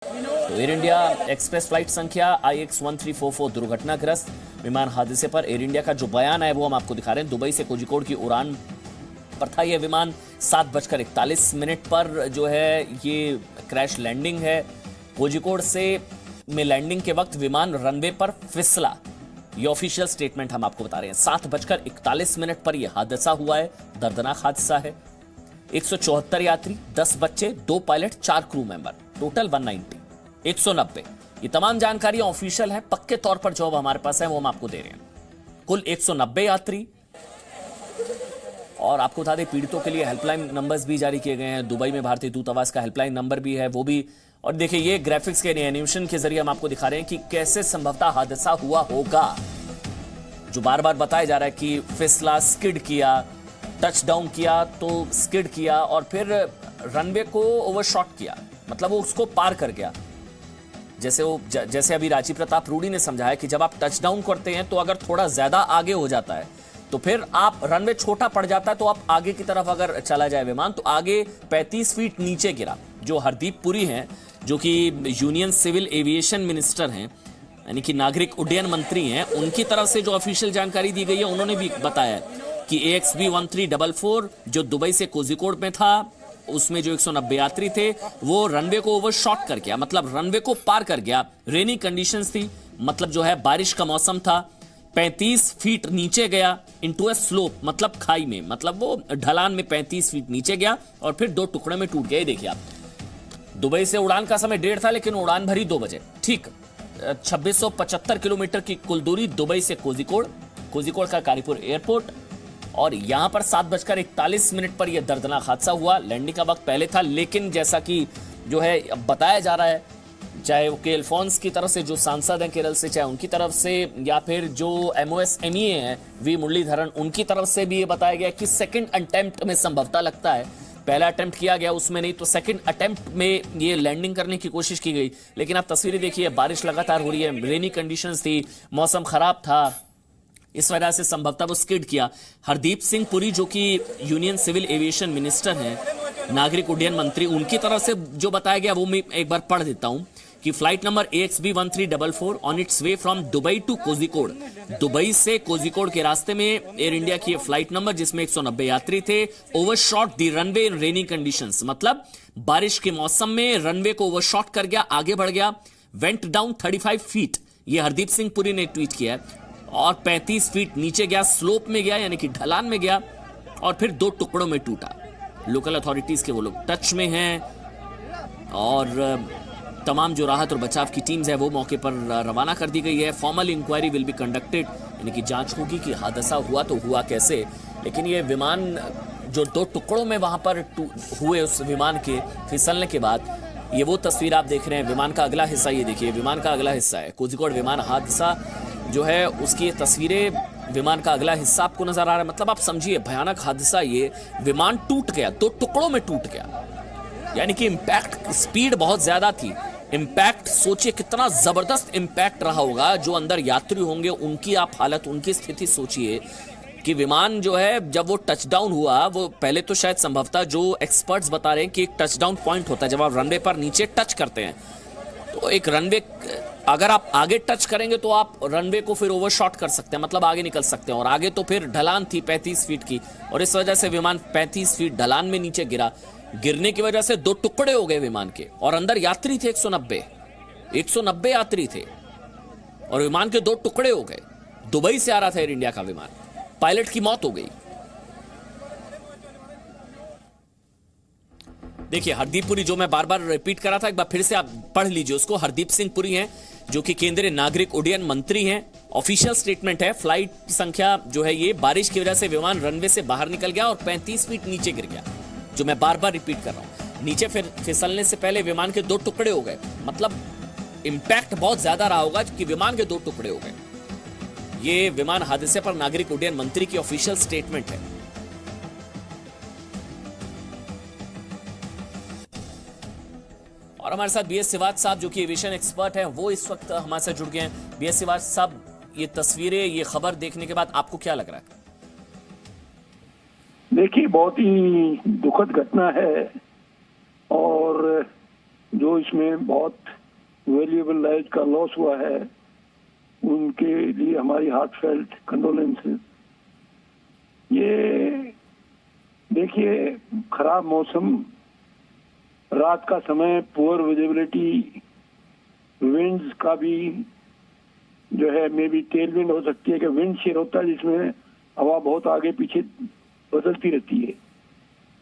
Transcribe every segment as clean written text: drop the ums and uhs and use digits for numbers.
तो air India express flight संख्या IX1344 दुर्घटनाग्रस्त विमान हादसे पर एयर इंडिया का जो बयान है वो हम आपको दिखा रहे हैं। दुबई से कोझिकोड की उड़ान पर था यह विमान। 7:41 पर जो है ये क्रैश लैंडिंग है। कोझिकोड से में लैंडिंग के वक्त विमान रनवे पर फिसला, ये ऑफिशियल स्टेटमेंट हम आपको बता रहे हैं। 7:41 पर यह हादसा हुआ है, दर्दनाक हादसा है। 174 यात्री, 10 बच्चे, 2 पायलट, 4 क्रू मेंबर, टोटल 190, 190। ये तमाम जानकारी ऑफिशियल है, पक्के तौर पर जो हमारे पास है वो हम आपको दे रहे हैं। कुल 190 यात्री। और आपको बता दें पीड़ितों के लिए हेल्पलाइन नंबर्स भी जारी किए गए हैं। दुबई में भारतीय दूतावास का हेल्पलाइन नंबर भी है, वो भी। और देखिए ये ग्राफिक्स के एनिमेशन के जरिए हम आपको दिखा रहे हैं कि कैसे संभवतः हादसा हुआ होगा। जो बार बार बताया जा रहा है कि फिसला, स्किड किया, टच डाउन किया तो स्किड किया और फिर रनवे को ओवरशॉट किया, मतलब वो उसको पार कर गया। जैसे अभी राजीव प्रताप रूडी ने समझाया कि जब आप टच डाउन करते हैं तो अगर थोड़ा ज्यादा आगे हो जाता है तो फिर आप रनवे छोटा पड़ जाता है तो आप आगे की तरफ अगर चला जाए विमान तो आगे 35 फीट नीचे गिरा। जो हरदीप पुरी हैं, जो कि यूनियन सिविल एविएशन मिनिस्टर हैं, यानी कि नागरिक उड्डयन मंत्री हैं, उनकी तरफ से जो ऑफिशियल जानकारी दी गई है उन्होंने भी बताया कि AXB1344 जो दुबई से कोझिकोड में था, उसमें जो 190 यात्री थे वो रनवे को ओवरशॉट कर गया, मतलब रनवे को पार कर गया। रेनी कंडीशंस थी, मतलब जो है बारिश का मौसम था। 35 फीट नीचे गया इनटू अ स्लोप, मतलब खाई में, मतलब वो ढलान में 35 फीट नीचे गया और फिर 2 टुकड़े में टूट गया। देखिए आप, दुबई से उड़ान का समय 1:30 था, लेकिन उड़ान भरी 2 बजे। ठीक 2675 किलोमीटर की कुल दूरी दुबई से कोझिकोड का कारीपुर एयरपोर्ट। और यहां पर 7:41 पर यह दर्दनाक हादसा हुआ। लैंडिंग का वक्त पहले था, लेकिन जैसा कि जो है बताया जा रहा है, चाहे वो के अल्फोंस की तरफ से जो सांसद हैं केरल से, चाहे उनकी तरफ से, या फिर जो MOSMEA हैं वी मुरलीधरन, उनकी तरफ से भी ये बताया गया कि सेकंड अटेम्प्ट में संभवतः लगता है, पहला अटेम्प्ट किया गया उसमें नहीं तो सेकंड अटेम्प्ट में ये लैंडिंग करने की कोशिश की गई। लेकिन आप तस्वीरें देखिए, बारिश लगातार हो रही है, रेनी कंडीशंस थी, मौसम खराब था, इस वजह से संभवतः वो स्किड किया। हरदीप सिंह पुरी जो कि यूनियन सिविल एविएशन मिनिस्टर हैं, नागरिक उड्डयन मंत्री, उनकी तरफ से जो बताया गया वो मैं एक बार पढ़ देता हूं कि flight number AXB1344 on its way from Dubai to Kozhikode. Dubai से कोझिकोड के रास्ते में एयर इंडिया की फ्लाइट नंबर, जिसमें 190 यात्री थे, overshot the runway in rainy conditions, मतलब बारिश के मौसम में रनवे को ओवरशॉट कर गया, आगे बढ़ गया। वेंट डाउन 35 फीट, ये हरदीप सिंह पुरी ने ट्वीट किया है, और 35 फीट नीचे गया, स्लोप में गया, यानी कि ढलान में गया, और फिर 2 टुकड़ों में टूटा। लोकल अथॉरिटीज के वो लोग टच में हैं और तमाम जो राहत और बचाव की टीम्स है वो मौके पर रवाना कर दी गई है। Formal inquiry will be conducted, यानी कि जांच होगी कि हादसा हुआ तो हुआ कैसे। लेकिन ये विमान जो 2 टुकड़ों में वहां पर हुए, उस विमान के फिसलने के बाद, ये वो तस्वीर आप देख रहे हैं। विमान का अगला हिस्सा ये देखिए, विमान का अगला हिस्सा है कोझिकोड विमान हादसा जो है उसकी ये तस्वीरें, विमान का अगला हिस्सा आपको नजर आ रहा है। मतलब आप समझिए भयानक हादसा, ये विमान टूट गया, 2 टुकड़ों में टूट गया, यानी कि इंपैक्ट स्पीड बहुत ज्यादा थी। इंपैक्ट सोचिए कितना जबरदस्त इंपैक्ट रहा होगा, जो अंदर यात्री होंगे उनकी आप हालत, उनकी स्थिति सोचिए कि विमान जो है जब वो टच डाउन हुआ, वो पहले तो शायद संभवतः जो एक्सपर्ट्स बता रहे हैं कि एक टच डाउन पॉइंट होता है जब आप रनवे पर नीचे टच करते हैं, तो एक रनवे अगर आप आगे टच करेंगे तो आप रनवे को फिर ओवरशॉट कर सकते हैं, मतलब आगे निकल सकते हैं। और आगे तो फिर ढलान थी 35 फीट की, और इस वजह से विमान 35 फीट ढलान में नीचे गिरा। गिरने की वजह से 2 टुकड़े हो गए विमान के, और अंदर यात्री थे 190 यात्री थे, और विमान के 2 टुकड़े हो गए। दुबई से आ रहा था एयर इंडिया का विमान, पायलट की मौत हो गई। देखिए हरदीप पुरी, जो मैं बार बार रिपीट कर रहा था, एक बार फिर से आप पढ़ लीजिए उसको। हरदीप सिंह पुरी हैं जो कि केंद्रीय नागरिक उड्डयन मंत्री हैं। ऑफिशियल स्टेटमेंट है, फ्लाइट संख्या जो है ये, बारिश की वजह से विमान रनवे से बाहर निकल गया और 35 फीट नीचे गिर गया, जो मैं बार बार रिपीट कर रहा हूं। नीचे फिर फिसलने से पहले विमान के 2 टुकड़े हो गए, मतलब इंपैक्ट बहुत ज्यादा रहा होगा कि विमान के 2 टुकड़े हो गए। ये विमान हादसे पर नागरिक उड्डयन मंत्री की ऑफिशियल स्टेटमेंट है। और हमारे साथ BS सिवाच साहब जो कि एविएशन एक्सपर्ट हैं, वो इस वक्त हमारे साथ जुड़ गए हैं। BS सिवाच साहब, ये तस्वीरें, ये खबर देखने के बाद आपको क्या लग रहा है? देखिए बहुत ही दुखद घटना है, और जो इसमें बहुत वैल्यूएबल लाइफ का लॉस हुआ है उनके लिए हमारी हार्टफेल्ट कंडोलेंसेस। ये देखिए, खराब मौसम, रात का समय, पुअर विजिबिलिटी, विंड्स का भी जो है मे बी टेल विंड हो सकती है कि विंड शेयर होता है जिसमें हवा बहुत आगे पीछे बदलती रहती है।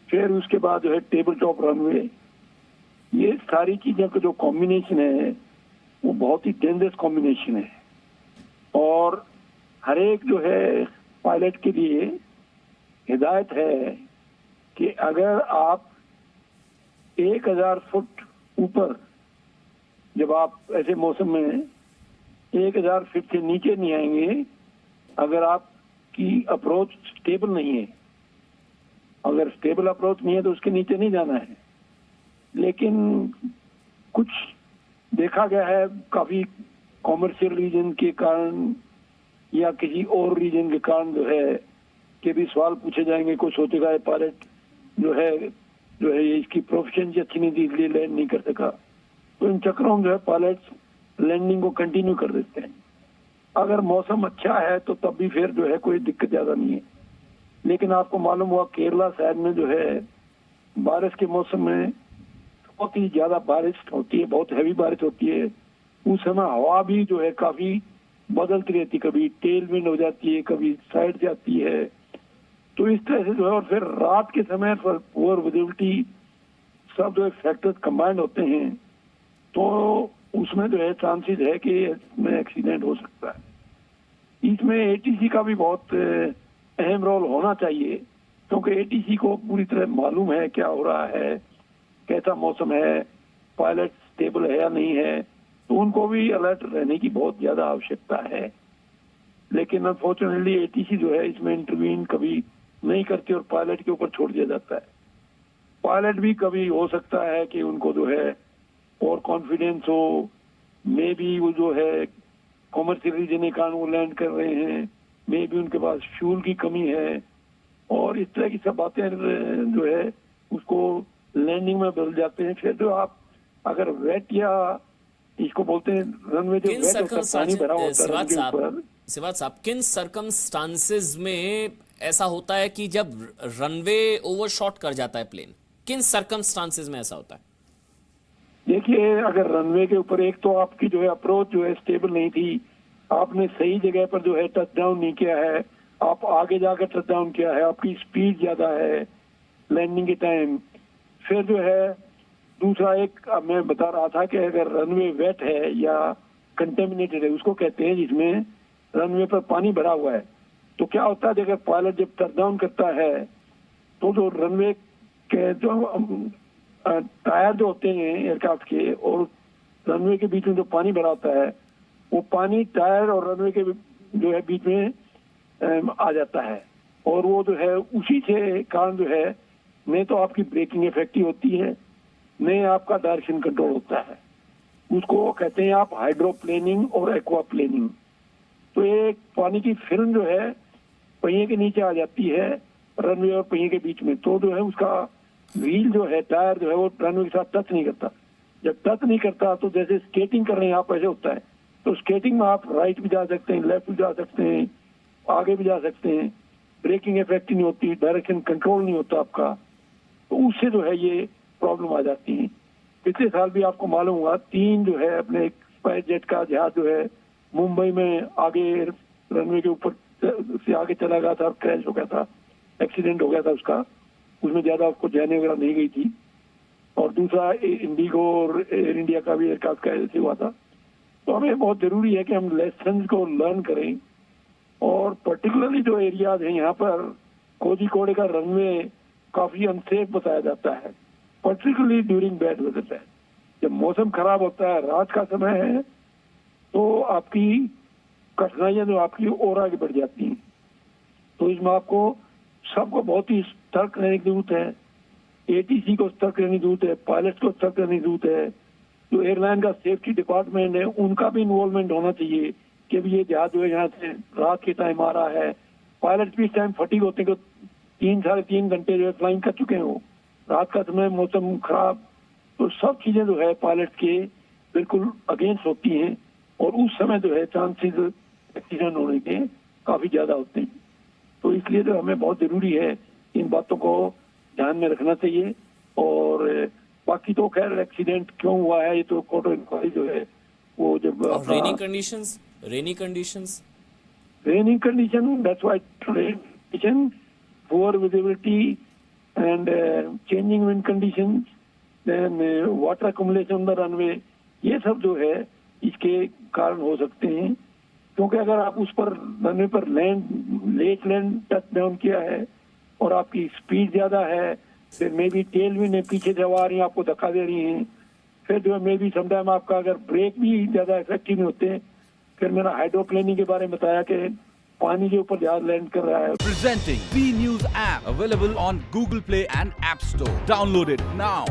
फिर उसके बाद जो है टेबल टॉप रनवे, ये सारी चीजों का जो कॉम्बिनेशन है वो बहुत ही डेंजरस कॉम्बिनेशन है। और हर एक जो है पायलट के लिए हिदायत है कि अगर आप 1000 फुट ऊपर, जब आप ऐसे मौसम में 1000 फीट से नीचे नहीं आएंगे अगर आपकी अप्रोच स्टेबल नहीं है। अगर स्टेबल अप्रोच नहीं है तो उसके नीचे नहीं जाना है। लेकिन कुछ देखा गया है काफी कॉमर्शियल रीजन के कारण या किसी और रीजन के कारण जो है कि भी सवाल पूछे जाएंगे, कोई सोचेगा पायलट जो है इसकी प्रोफिशिएंसी अच्छी नहीं थी इसलिए लैंड नहीं कर सका। तो इन चक्रों में जो है पायलट्स लैंडिंग को कंटिन्यू कर देते हैं। अगर मौसम अच्छा है तो तब भी फिर जो है कोई दिक्कत ज्यादा नहीं है। लेकिन आपको मालूम हुआ केरला साइड में जो है बारिश के मौसम में बहुत ही ज्यादा बारिश होती है, बहुत हैवी बारिश होती है। उस समय हवा भी जो है काफी बदलती रहती है, कभी टेल विंड हो जाती है, कभी साइड से आती है। तो इस तरह से जो है, और फिर रात के समय पर पुअर विजिबिलिटी, सब जो है फैक्टर्स कंबाइंड होते हैं, तो उसमें जो है चांसेस है कि इसमें एक्सीडेंट हो सकता है। इसमें एटीसी का भी बहुत अहम रोल होना चाहिए, क्योंकि एटीसी को पूरी तरह मालूम है क्या हो रहा है, कैसा मौसम है, पायलट स्टेबल है या नहीं है, तो उनको भी अलर्ट रहने की बहुत ज्यादा आवश्यकता है। लेकिन अनफॉर्चुनेटली एटीसी जो है इसमें इंटरवीन कभी नहीं करती और पायलट के ऊपर छोड़ दिया जाता है। पायलट भी कभी हो सकता है कि उनको जो है और कॉन्फिडेंस हो, मे बी वो जो है कॉमर्शियल रीजन के कारण वो लैंड कर रहे हैं, मे बी उनके पास फ्यूल की कमी है, और इस तरह की सब बातें जो है उसको लैंडिंग में बदल जाते हैं। फिर जो आप अगर वेट या इसको बोलते हैं रनवे जो वेट होता है, पानी भरा होता है रन के ऊपर। सिवात साहब, किन सर्कमस्टांसेस में ऐसा होता है कि जब रनवे ओवरशॉट कर जाता है प्लेन, किन सर्कमस्टांसेस में ऐसा होता है? देखिए, अगर रनवे के ऊपर एक तो आपकी जो है अप्रोच जो है स्टेबल नहीं थी, आपने सही जगह पर जो है टच डाउन नहीं किया है, आप आगे जाकर टच डाउन किया है, आपकी स्पीड ज्यादा है लैंडिंग के टाइम। फिर जो है दूसरा एक मैं बता रहा था कि अगर रनवे वेट है या कंटेमिनेटेड है, उसको कहते हैं जिसमें रनवे पर पानी भरा हुआ है, तो क्या होता है अगर पायलट जब टच डाउन करता है तो जो रनवे के जो टायर जो होते हैं एयरक्राफ्ट के और रनवे के बीच में जो पानी भरा होता है, वो पानी टायर और रनवे के जो है बीच में आ जाता है, और वो जो है उसी से कारण जो है नहीं तो आपकी ब्रेकिंग इफेक्टिव होती है, नहीं आपका डायरेक्शन कंट्रोल होता है। उसको कहते हैं आप हाइड्रोप्लेनिंग और एक्वाप्लेनिंग। तो एक पानी की फिल्म जो है पहिए के नीचे आ जाती है रनवे और पहिए के बीच में, तो जो है उसका व्हील जो है, टायर जो है वो रनवे के साथ टच नहीं करता। जब टच नहीं करता तो जैसे स्केटिंग कर रहे हैं आप, ऐसे होता है। तो स्केटिंग में आप राइट भी जा सकते हैं, लेफ्ट भी जा सकते हैं, आगे भी जा सकते हैं, ब्रेकिंग इफेक्ट नहीं होती, डायरेक्शन कंट्रोल नहीं होता आपका, तो उससे जो है ये प्रॉब्लम आ जाती है। पिछले साल भी आपको मालूम होगा 3 जो है अपने स्पाइस जेट का जहाज जो है मुंबई में आगे रनवे के ऊपर से आगे चला गया था और क्रैश हो गया था, एक्सीडेंट हो गया था उसका। उसमें ज्यादा उसको जाने वगैरह नहीं गई थी। और दूसरा इंडिगो और एयर इंडिया का भी एयरक्राफ्ट का ऐसे हुआ था। तो हमें बहुत जरूरी है कि हम लेसन को लर्न करें, और पर्टिकुलरली जो एरियाज हैं यहाँ पर कोझिकोड का रनवे काफी अनसेफ बताया जाता है, पर्टिकुलरली ड्यूरिंग बैड वेदर है। जब मौसम खराब होता है, रात का समय है, तो आपकी कठिनाइयां जो आपकी और आगे बढ़ जाती हैं। तो इसमें आपको सबको बहुत ही सतर्क रहने की जरूरत है। एटीसी को सतर्क रहने की जरूरत है, पायलट को सतर्क रहने की जरूरत है, जो एयरलाइन का सेफ्टी डिपार्टमेंट है उनका भी इन्वॉल्वमेंट होना चाहिए कि भी ये जहाज जो है यहाँ से रात के टाइम आ रहा है। पायलट भी इस टाइम फटीग होते हैं, 3 साढ़े 3 घंटे जो है फ्लाइंग कर चुके हैं, वो रात का समय, मौसम खराब, तो सब चीजें जो है पायलट के बिल्कुल अगेंस्ट होती हैं और उस समय जो है चांसेस एक्सीडेंट होने के काफी ज्यादा होते हैं। तो इसलिए जो हमें बहुत जरूरी है इन बातों को ध्यान में रखना चाहिए। और बाकी तो खैर एक्सीडेंट क्यों हुआ है ये तो कोर्ट ऑफ इंक्वायरी जो है वो जब rainy condition that's why condition poor visibility and changing wind conditions then water accommodation on the runway, ये सब जो है इसके कारण हो सकते हैं। क्योंकि अगर आप उस पर रनवे पर लेट लैंड टच डाउन किया है और आपकी स्पीड ज्यादा है, फिर मे बी टेल विंड पीछे से आ रही है आपको धक्का दे रही हैं, फिर जो है मे बी समटाइम आपका अगर ब्रेक भी ज्यादा इफेक्टिव नहीं होते। फिर मैंने हाइड्रोप्लेनिंग के बारे में बताया कि पानी के ऊपर जहाज लैंड कर रहा है। Presenting B News app available on Google Play and App Store. Download it now.